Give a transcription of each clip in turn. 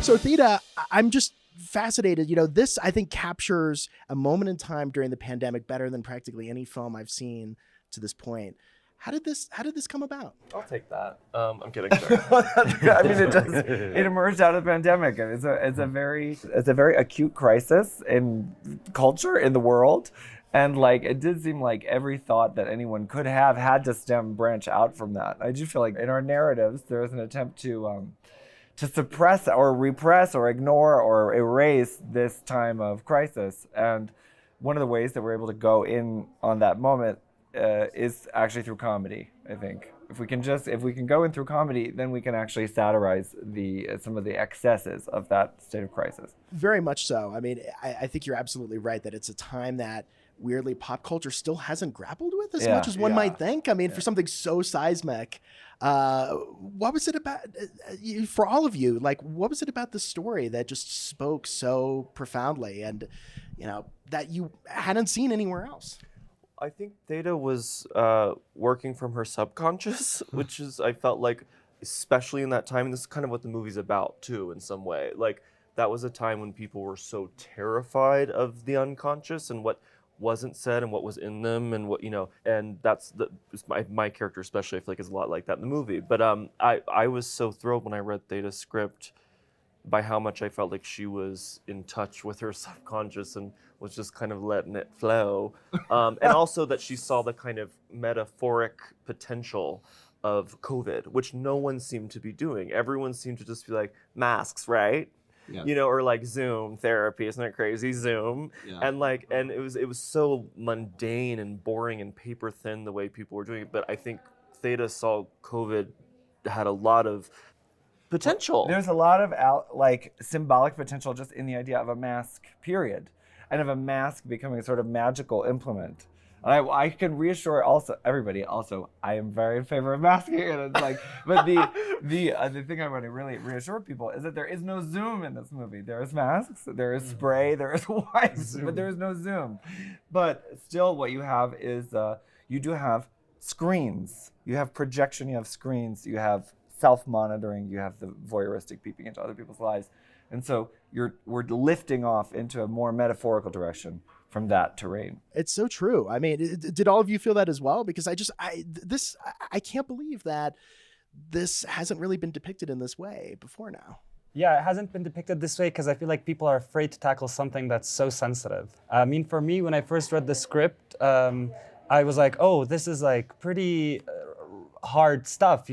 So Theda, I'm just fascinated. This I think captures a moment in time during the pandemic better than practically any film I've seen to this point. How did this come about? I'll take that. I'm kidding. Sorry. I mean, it emerged out of the pandemic. It's a very acute crisis in culture, in the world. And it did seem like every thought that anyone could have had to branch out from that. I do feel like in our narratives, there is an attempt to suppress or repress or ignore or erase this time of crisis. And one of the ways that we're able to go in on that moment is actually through comedy, I think. If we can go in through comedy, then we can actually satirize some of the excesses of that state of crisis. Very much so. I mean, I think you're absolutely right that it's a time that weirdly pop culture still hasn't grappled with as much as one might think. I mean, for something so seismic, what was it about, for all of you, what was it about the story that just spoke so profoundly and, that you hadn't seen anywhere else? I think Theda was working from her subconscious, which is, I felt like, especially in that time, and this is kind of what the movie's about too, in some way. That was a time when people were so terrified of the unconscious and what wasn't said and what was in them and what, and that's my character especially, I feel like is a lot like that in the movie. But I was so thrilled when I read Theda's script by how much I felt like she was in touch with her subconscious and was just kind of letting it flow. And also that she saw the kind of metaphoric potential of COVID, which no one seemed to be doing. Everyone seemed to just be like, masks, right? Yeah. Or Zoom therapy, isn't it crazy? Zoom. Yeah. And it was so mundane and boring and paper thin the way people were doing it. But I think Theda saw COVID had a lot of potential. There's a lot of symbolic potential just in the idea of a mask, period, and of a mask becoming a sort of magical implement. And I can reassure everybody. I am very in favor of masking, and it's but the thing I want to really reassure people is that there is no Zoom in this movie. There is masks, there is spray, there is wipes, but there is no Zoom. But still, what you have is you do have screens. You have projection. You have screens. You have self-monitoring. You have the voyeuristic peeping into other people's lives, and so we're lifting off into a more metaphorical direction from that terrain. It's so true. I mean, did all of you feel that as well? Because I can't believe that this hasn't really been depicted in this way before now. Yeah, it hasn't been depicted this way because I feel like people are afraid to tackle something that's so sensitive. I mean, for me, when I first read the script, I was like, oh, this is pretty hard stuff,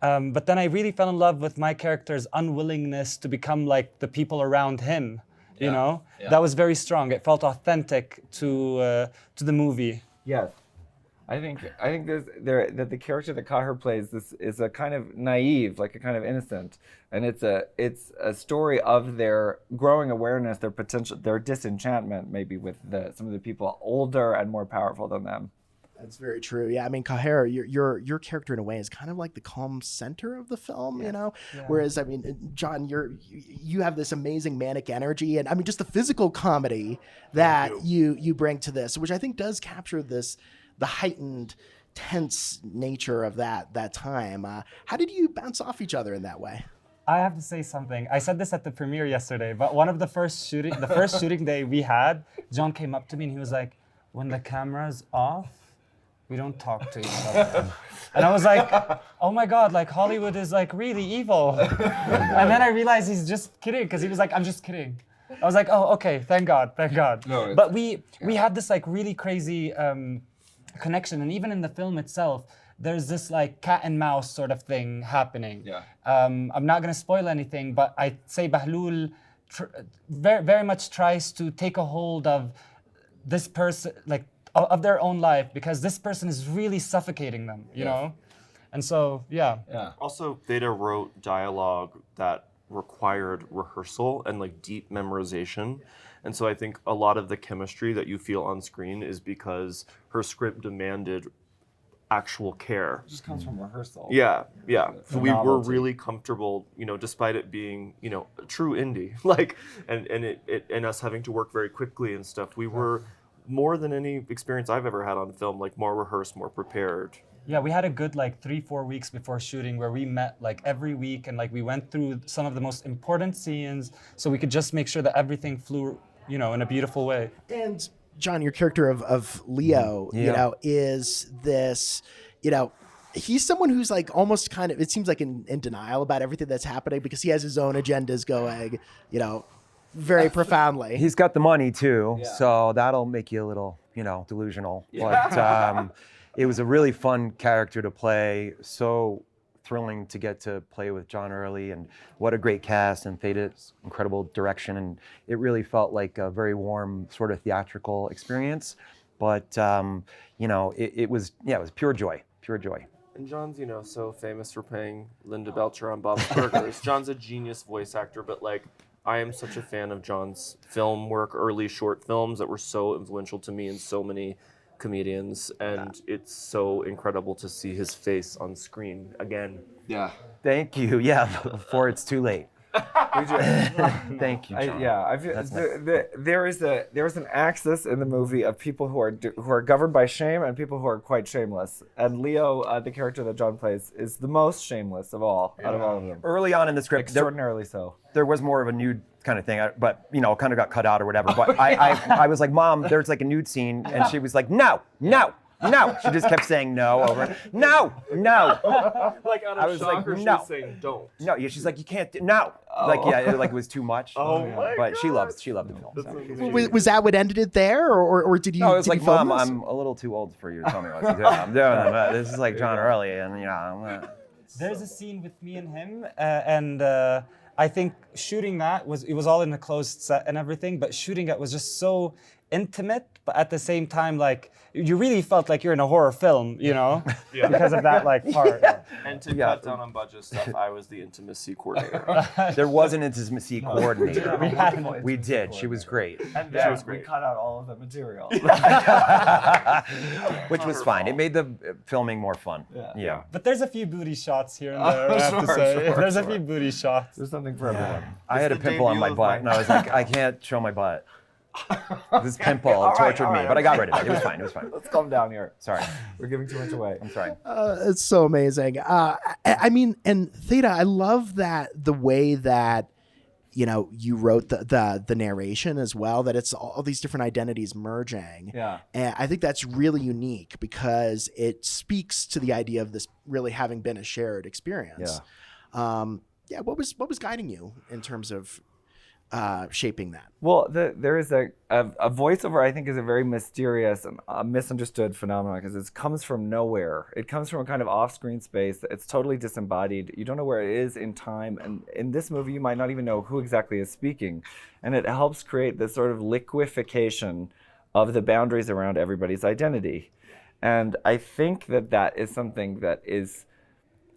But then I really fell in love with my character's unwillingness to become like the people around him. That was very strong. It felt authentic to the movie. Yes, I think that the character that Qaher plays is a kind of naive, like a kind of innocent, and it's a story of their growing awareness, their potential, their disenchantment maybe with some of the people older and more powerful than them. That's very true. Yeah, I mean, Qaher, your character in a way is kind of like the calm center of the film, Yeah. Whereas, I mean, John, you have this amazing manic energy, and I mean, just the physical comedy that you bring to this, which I think does capture the heightened, tense nature of that time. How did you bounce off each other in that way? I have to say something. I said this at the premiere yesterday, but one of the first shooting day we had, John came up to me and he was like, "When the camera's off, we don't talk to each other." And I was like, oh my God, Hollywood is really evil. And then I realized he's just kidding because he was like, I'm just kidding. I was like, oh, okay, thank God. No, but we had this really crazy connection. And even in the film itself, there's this cat and mouse sort of thing happening. Yeah. I'm not gonna spoil anything, but I'd say Bahloul very, very much tries to take a hold of this person, of their own life, because this person is really suffocating them, you know? And so, yeah. Also, Theda wrote dialogue that required rehearsal and deep memorization. And so I think a lot of the chemistry that you feel on screen is because her script demanded actual care. It just comes from rehearsal. Yeah. So we were really comfortable, despite it being, true indie, and us having to work very quickly and stuff. We were more than any experience I've ever had on film, more rehearsed, more prepared. Yeah, we had a good like 3-4 weeks before shooting where we met like every week and like we went through some of the most important scenes so we could just make sure that everything flew, you know, in a beautiful way. And John, your character of Leo, Yeah. you know, is this, you know, he's someone who's like almost kind of, it seems like in denial about everything that's happening because he has his own agendas going, you know, very profoundly. He's got the money too, so that'll make you a little, you know, delusional. But it was a really fun character to play. So thrilling to get to play with John Early, and what a great cast, and Theda's incredible direction, and it really felt like a very warm sort of theatrical experience. But you know, it was pure joy, pure joy. And John's, you know, so famous for playing Linda Belcher on Bob's Burgers. John's a genius voice actor, but like, I am such a fan of John's film work, early short films that were so influential to me and so many comedians, and it's so incredible to see his face on screen again. Yeah. Thank you. Yeah, before it's too late. Thank you, John. I feel there is an axis in the movie of people who are governed by shame and people who are quite shameless. And Leo, the character that John plays, is the most shameless of all out of all of them. Early on in the script, Extraordinarily so. there was more of a nude kind of thing, but you know, kind of got cut out or whatever. But I was like, Mom, there's like a nude scene, and she was like, no. She just kept saying no over. No. Like out of I was shock, like, or no. she's saying don't. No, yeah, she's like, you can't do, no. Like, yeah, it was too much. Oh my But she God. loved the film. That's So. amazing. Was that what ended it there, or did you? No, it was did like, you film Mom, this? I'm a little too old for you to tell me what to do. I'm doing it. This is like John Early, and you know. There's a scene with me and him, and I think shooting that was all in a closed set and everything, but shooting it was just so intimate, but at the same time, like, you really felt like you're in a horror film, you know, because of that like part. And to cut down on budget stuff, I was the intimacy coordinator. There was an intimacy coordinator. We had We did. She was great. And She was we great. cut out all of the material. Which was fine. It made the filming more fun. Yeah. But there's a few booty shots here and there, I have to say. There's a few booty shots. There's something for everyone. I had a the pimple on debut my of butt, and I was like, I can't show my butt. This pimple tortured me, but I got rid of it. It was fine. Let's calm down here. Sorry. We're giving too much away. I'm sorry. It's so amazing. I mean, and Theda, I love that the way that, you know, you wrote the narration as well, that it's all these different identities merging. Yeah. And I think that's really unique because it speaks to the idea of this really having been a shared experience. Yeah. What was guiding you in terms of shaping that? Well, there is a voiceover, I think, is a very mysterious and misunderstood phenomenon because it comes from nowhere. It comes from a kind of off-screen space. It's totally disembodied. You don't know where it is in time. And in this movie, you might not even know who exactly is speaking. And it helps create this sort of liquefaction of the boundaries around everybody's identity. And I think that is something that is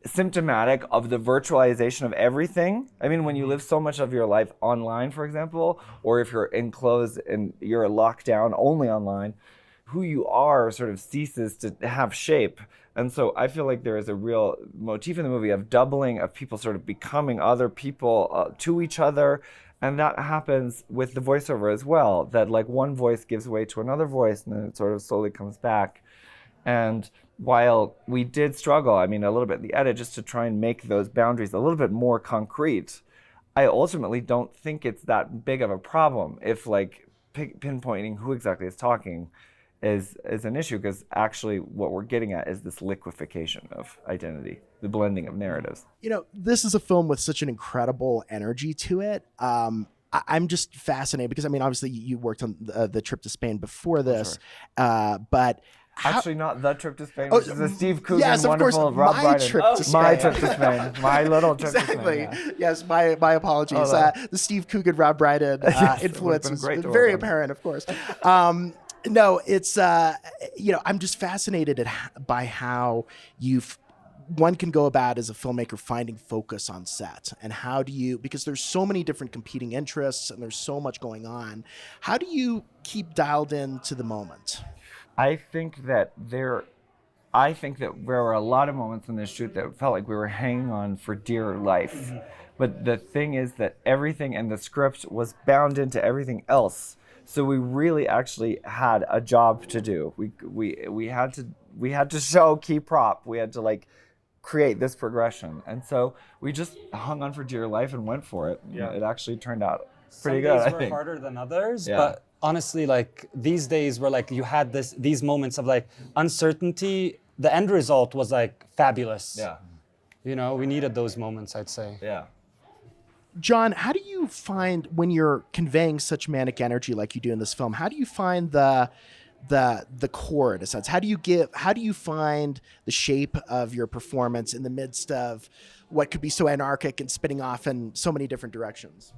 symptomatic of the virtualization of everything. I mean, when you live so much of your life online, for example, or if you're enclosed and you're locked down only online, who you are sort of ceases to have shape. And so I feel like there is a real motif in the movie of doubling, of people sort of becoming other people to each other. And that happens with the voiceover as well, that like one voice gives way to another voice and then it sort of slowly comes back. And while we did struggle, I mean, a little bit in the edit just to try and make those boundaries a little bit more concrete, I ultimately don't think it's that big of a problem if like pinpointing who exactly is talking is an issue, because actually what we're getting at is this liquefaction of identity, the blending of narratives. You know, this is a film with such an incredible energy to it. I'm just fascinated because, I mean, obviously you worked on the trip to Spain before this, but Actually, not the trip to Spain, which is a Steve Coogan yes, of course, wonderful Rob my Brydon. trip to My Spain. trip to Spain. My little trip exactly. to Spain. Yeah. Yes, my apologies. Oh, no. The Steve Coogan, Rob Brydon Yes, influence it would've was been great to very work on. apparent, of course. No, it's you know, I'm just fascinated by how one can go about as a filmmaker finding focus on set, and how do you, because there's so many different competing interests and there's so much going on, how do you keep dialed in to the moment? I think that there were a lot of moments in this shoot that felt like we were hanging on for dear life. Mm-hmm. But the thing is that everything in the script was bound into everything else. So we really actually had a job to do. We had to we had to show key prop. We had to like create this progression. And so we just hung on for dear life and went for it. Yeah. It actually turned out Some pretty good, days I were think. harder than others, Yeah. but honestly, like these days were like you had these moments of like uncertainty. The end result was like fabulous. Yeah. You know, we needed those moments, I'd say. Yeah. John, how do you find when you're conveying such manic energy like you do in this film? How do you find the core in a sense? How do you find the shape of your performance in the midst of what could be so anarchic and spinning off in so many different directions?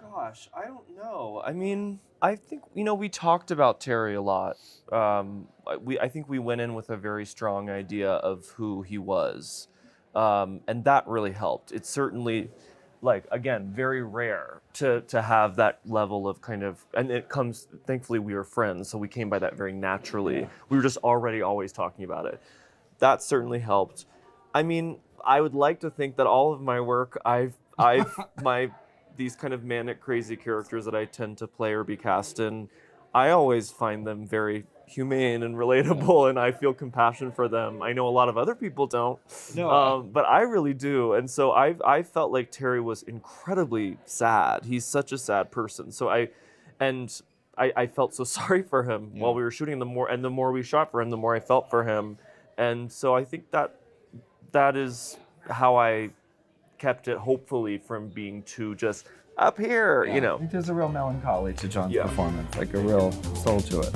Gosh, I don't know. I mean, I think, we talked about Terry a lot. I think we went in with a very strong idea of who he was. And that really helped. It's certainly, like, again, very rare to have that level of kind of, and it comes, thankfully we were friends, so we came by that very naturally. We were just already always talking about it. That certainly helped. I mean, I would like to think that all of my work, these kind of manic, crazy characters that I tend to play or be cast in, I always find them very humane and relatable, and I feel compassion for them. I know a lot of other people don't, but I really do. And so I felt like Terry was incredibly sad. He's such a sad person. So I felt so sorry for him while we were shooting. The more we shot for him, the more I felt for him. And so I think that is how I kept it, hopefully, from being too just up here, I think there's a real melancholy to John's performance, like a real soul to it.